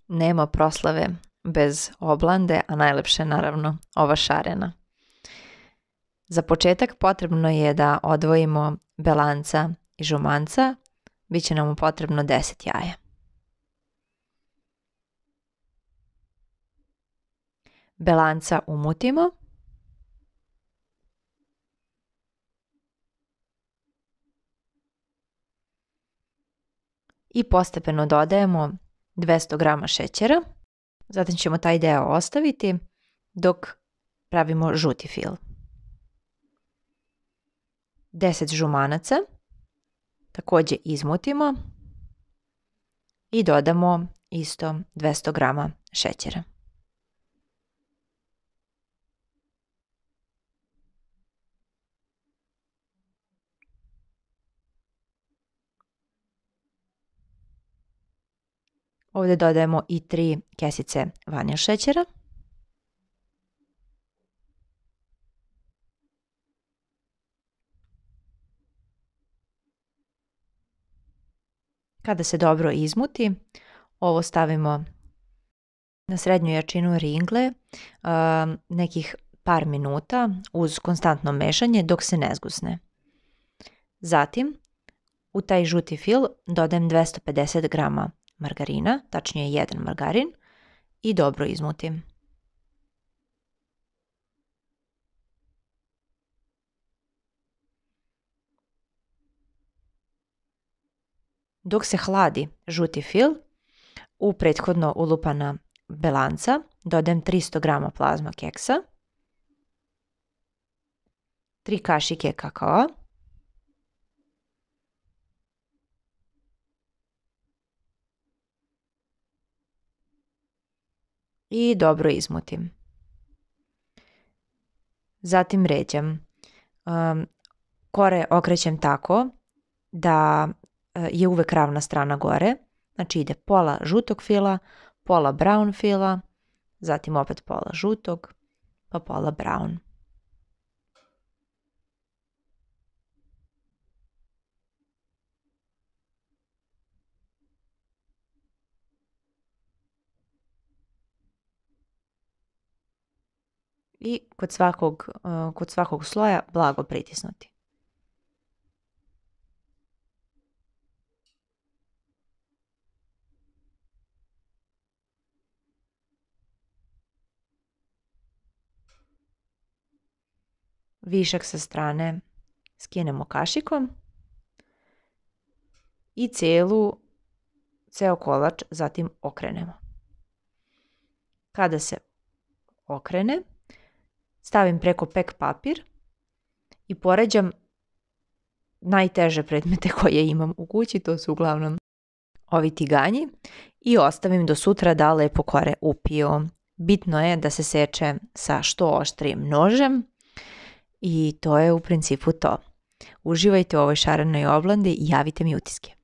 Nema proslave bez oblande, a najlepše je naravno ova šarena. Za početak potrebno je da odvojimo belanca i žumanca. Biće nam potrebno 10 jaja. Belanca umutimo. I postepeno dodajemo 200 grama šećera. Zatim ćemo taj deo ostaviti dok pravimo žuti fil. 10 žumanaca također izmutimo i dodamo isto 200 grama šećera. Ovdje dodajemo i 3 kesice vanilj šećera. Kada se dobro izmuti, ovo stavimo na srednju jačinu ringle nekih par minuta uz konstantno mešanje dok se ne zgusne. Zatim u taj žuti fil dodajem 250 grama margarina, tačnije 1 margarin, i dobro izmutim. Dok se hladi žuti fil, u prethodno ulupana belanca dodajem 300 grama plazma keksa, 3 kašike kakao, i dobro izmutim. Zatim ređam. Kore okrećem tako da je uvek ravna strana gore. Znači ide pola žutog fila, pola brown fila, zatim opet pola žutog, pa pola brown. I kod svakog sloja blago pritisnuti. Višak sa strane skinemo kašikom i ceo kolač zatim okrenemo. Kada se okrene, stavim preko pek papir i poređam najteže predmete koje imam u kući, to su uglavnom ovi tiganji, i ostavim do sutra da lepo kore upiju. Bitno je da se seče sa što oštrijim nožem i to je u principu to. Uživajte u ovoj šarenoj oblandi i javite mi utiske.